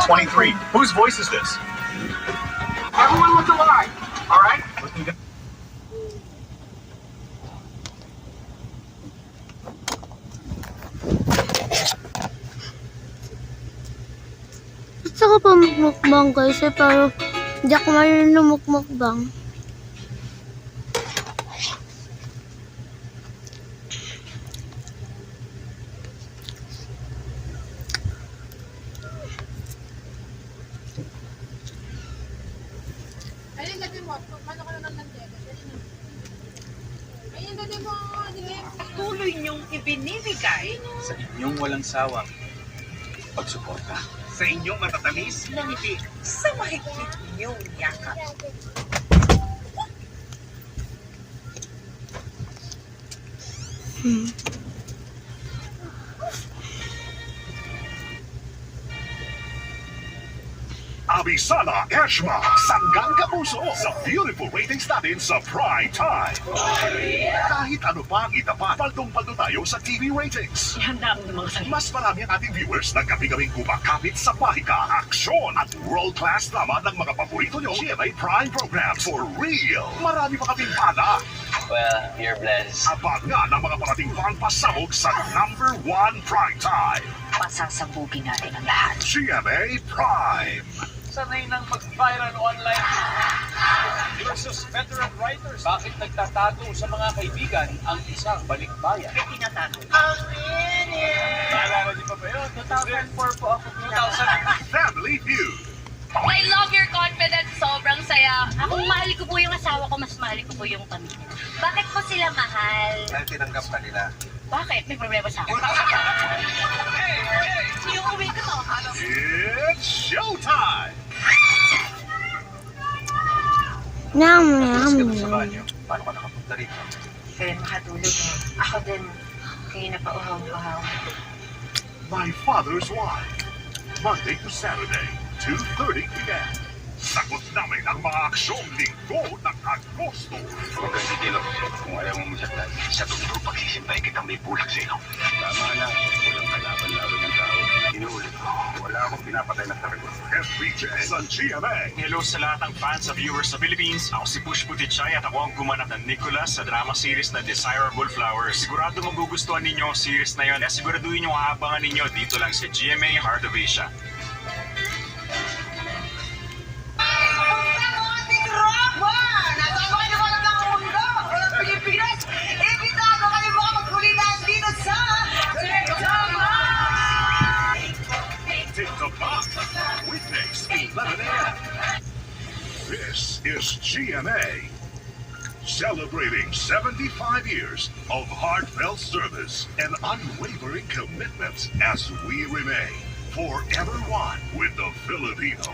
23. Whose voice is this? Everyone look alive, all right? Gusto ko pa magmukbang guys pero hindi ako marunong magmukbang. Ayun, lagyan mo. Paano ka na ng langgera? Ayun, lagyan mo. Tuloy niyong ibinibigay Sa inyong walang sawang pagsuporta. Sa inyong matatamis na ngiti. sa mahigpit niyong yakap. Abisala Eshma, Sanggang Kapuso sa beautiful ratings natin sa prime time. Kahit ano pa ang itapat, paldong-paldo tayo sa TV ratings. Ihanda mo ng mga salita. Mas marami ang ating viewers na gabi-gabing kumakapit sa bahika, aksyon at world-class drama ng mga paborito nyo GMA Prime programs for real. Marami pa kaming pana. Well, you're blessed. Abangan ang mga parating pang pasabog sa #1 prime time. Pasasabugin natin ang lahat. GMA Prime. Sanay nang mag-viral online versus veteran writers. Bakit nagtatago sa mga kaibigan ang isang balikbayan? May tinatago. Naalala niyo pa ba yun? 2004 po ako. 2000. Family Feud. I love your confidence. Sobrang saya. Kung mahal ko po yung asawa ko, mas mahal ko po yung pamilya. Bakit po sila mahal? Dahil tinanggap ka nila. Bakit? May problema sa akin. Yung uwi ko to. It's showtime! Tapos ka sa banyo. Paano ka nakapunta rito? Kaya makatulog mo. Ako din. Kaya napauhaw-uhaw. My Father's Wife. Monday to Saturday, 2:30 p.m. Sagot namin ang mga aksyong linggo ng Agosto. Huwag kasi dilo. Kung ayaw mo masaktan, sa tungkol pagsisimpay kitang may bulak sa iyo. Tama na. Walang kalaban-laban ng tao. Inuulit ko. Wala akong pinapatay na target. FBJ sa GMA. Hello sa lahat ng fans at viewers sa Philippines. Ako si Push Putichay at ako ang gumanap ng Nicholas sa drama series na Desirable Flowers. Sigurado magugustuhan ninyo ang series na yon. Siguraduhin nyo aabangan ninyo dito lang sa GMA Heart of Asia. TikTok weekdays 11 a.m. This is GMA. Celebrating 75 years of heartfelt service and unwavering commitment as we remain forever one with the Filipino.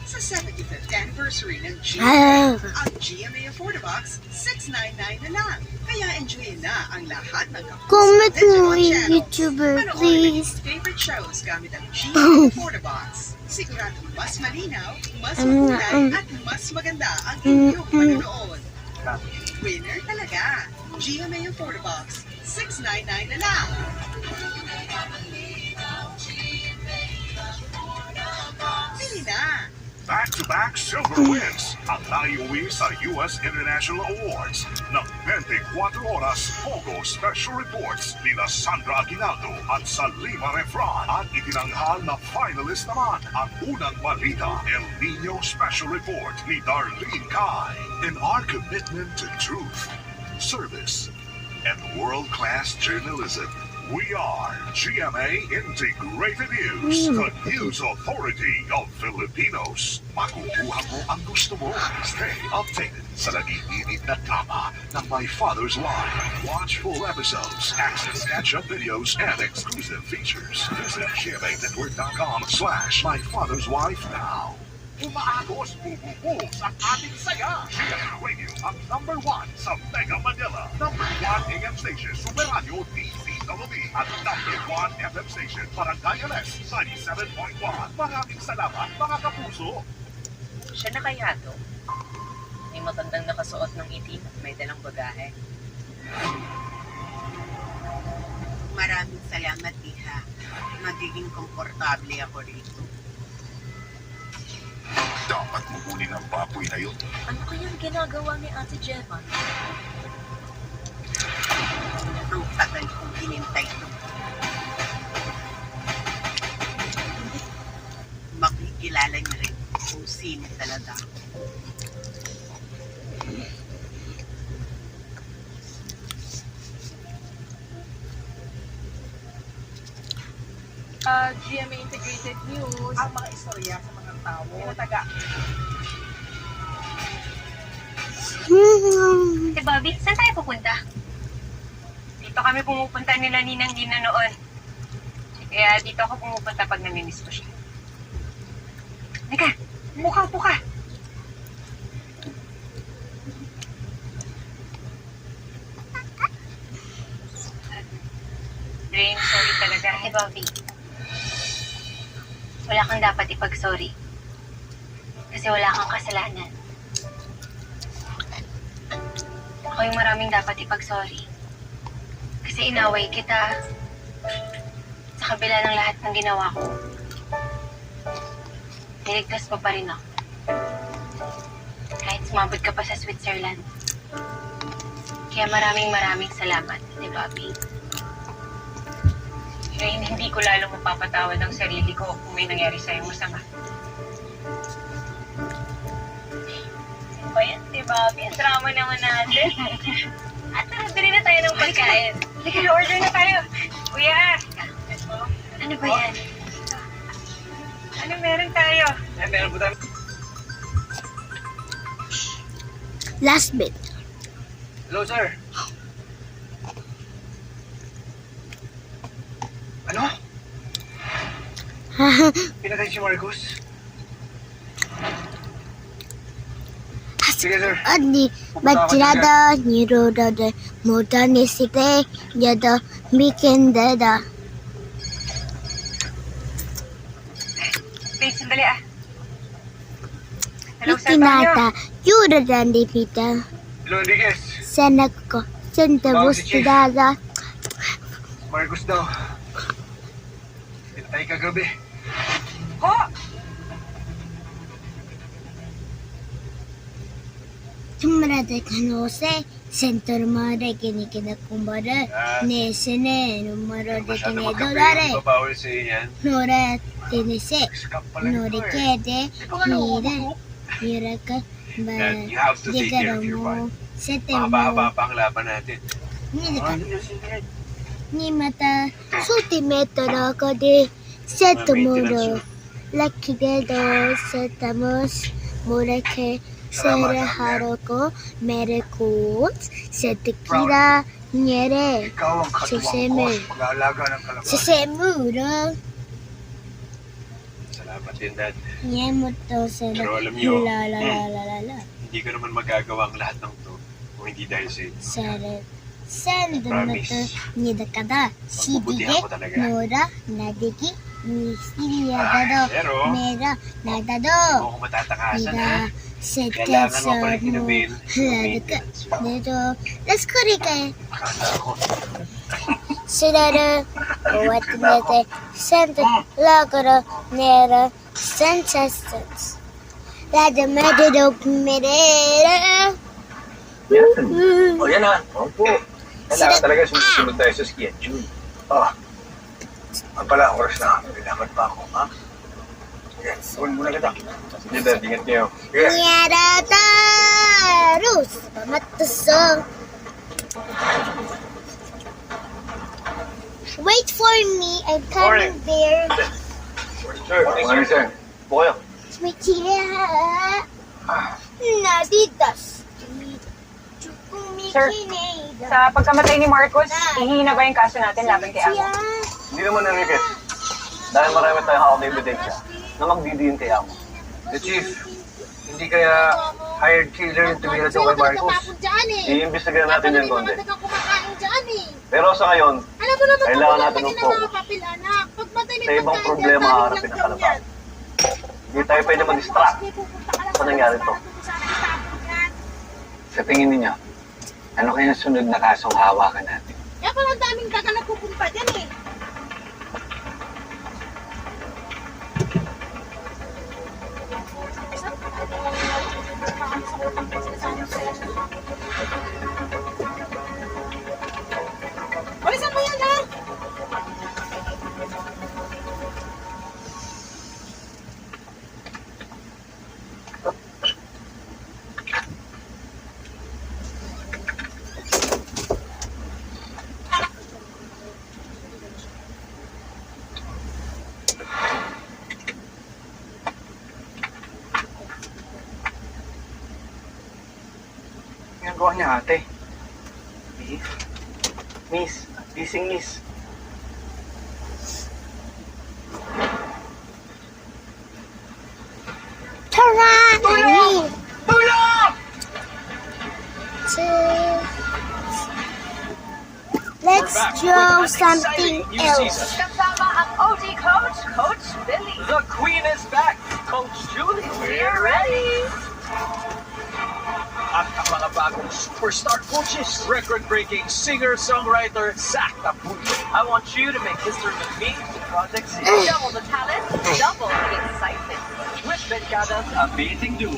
Sa 75th anniversary ng GMA, ang GMA Affordabox, $699 na lang. Kaya enjoyin na ang lahat ng Comment mo, channels. YouTuber, Panoorin please. ang favorite shows gamit ang GMA Affordabox. Siguradong mas malinaw, mas makulay, at mas maganda ang inyong panonood. Winner talaga! GMA Affordabox, $699 na lang. Pili na! Back-to-back silver wins ang naiuwi sa US International Awards ng 24 Oras Pogo Special Reports nina Sandra Aguinaldo at Salima Refran. At itinanghal na finalist naman ang unang balita El Nino Special Report ni Darlene Kai. In our commitment to truth, service, and world-class journalism, we are GMA Integrated News, the news authority of Filipinos. Makukuha mo ang gusto mo. Stay updated sa nag-iinit na drama ng My Father's Wife. Watch full episodes, access catch-up videos, and exclusive features. Visit GMANetwork.com/MyFathersWife now. Umaagos, bububuhos ang ating saya. GMA Radio ang #1 sa Mega Manila. #1 AM station, Super Radio DCWB. At #1 FM station, Barangay LS 97.1. Maraming salamat mga kapuso. Siya na kaya to? May matandang nakasuot ng itim at may dalang bagahe. Maraming salamat, Iha. Magiging komportable ako rito. Dapat mo kunin ang baboy na yun. Ano kayang ginagawa ni Ate Gemma? Ang tagal kong hinintay ito. Makikilala niyo rin kung sino talaga ako. GMA Integrated News. Ang mga istorya sa mga tao. Taga. Si Bobby, saan tayo pupunta? Dito kami pumupunta nila Ninang Nina noon. Kaya dito ako pumupunta pag namimiss ko siya. Halika, mukha po ka. Rain, sorry talaga. Si Bobby, wala kang dapat ipag-sorry. Kasi wala kang kasalanan. Ako yung maraming dapat ipag-sorry. Kasi inaway kita. Sa kabila ng lahat ng ginawa ko, niligtas mo pa rin ako. Kahit sumabot ka pa sa Switzerland. Kaya maraming salamat, Ate Bobby. Rain, hindi ko lalo mapapatawad ang sarili ko kung may nangyari sa'yo masama. Ano ba yan, Ate Bobby? Ang drama naman natin. At tara, bili na tayo ng pagkain. Sige, order na tayo. Kuya! Ano ba yan? Ano meron tayo? Meron po tayo. Last bit. Hello, sir. Ano? Pinatay si Marcos? Sige, sir. Adi, bachirada, nirodada, modernisite, yada, mikendada. Wait, sandali ah. Hello, Sir Tonyo. Ikinata, yuradandi pita, Hello, Enriquez. senako, sentabus tidada. Marcos daw. Pinatay kagabi. Ho! Tumrade kanose, sentor mare kinikida kumbara, nesene, numero de tenedolare, Babawal sa iyo yan. nore tenese, Scam pala nore nito eh. kede, mire, miraka, Dad, you have to take care of your mo, wife. sete Mahaba-haba mo, pa ang laban natin. nilika, ni mata, suti metro ko de, seto muro, laki dedo, setamos, mureke, Sere haroko, mere kot, setekira, nyere, Ikaw ang Siseme. katuwang ko. Mag-aalaga ng kalabaw. sisemuro, Salamat din, Dad. nyemoto sere, Pero alam niyo, la la la la la la, hindi ko naman magagawa ang lahat ng to kung hindi dahil sa inyo. sere, sendomoto, Promise. nidakada, Magbubutihan shidige, ko talaga. nora, nadiki, nisiriya dado, Pero, mera, nadado, huwag ko matatakasan, ha? nida, sete Kailangan mo pa rin sarmo, kinumin yung ladika, maintenance mo. nito, let's kurike, Akala ko, Sidere, Watinete, Santa Lagara, Nera, Sanchez, Lada Medido, Medera. O yan na. Opo. Kailangan talaga sumusunod tayo sa schedule. Ah. Ang pala, oras na. Kailangan pa ako, ha? Yan, tuwan muna kita. Sige, Dad. Ingat niyo. Sige. Nyarata, Rus, Pamatuso. Wait for me, I'm coming there. Sir, morning, sir. Po kayo. Sweetia, Nadidas. Sir, sa pagkamatay ni Marcos, ihina ba yung kaso natin laban kay Amo? Hindi naman, Enriquez. Dahil marami tayong hawak na ebidensya na magdidiin kay Amo. The Chief, hindi kaya hired killer yung tumira daw kay Marcos. Iimbestigahan natin yan, Conde. Pero sa ngayon, kailangan natin ng focus sa ibang problema haharapin ng kalaban. Hindi tayo pwede mag-distract sa nangyari to. Sa tingin ninyo, ano kaya ang sunod na kasong hawakan natin? Kaya parang daming gaga na pupunta dyan eh. Saan ginagawa niya, ate? Miss, gising miss. Tara! Tulong! Tulong! Let's draw something else. Kasama ang OG coach, Coach Billy. The Queen is back, Coach Julie. We're ready. At ang mga bagong superstar coaches, record-breaking singer-songwriter Zach Taputo. I want you to make history with me to Project Z. Double the talent, double the excitement. With Bencada's amazing duo.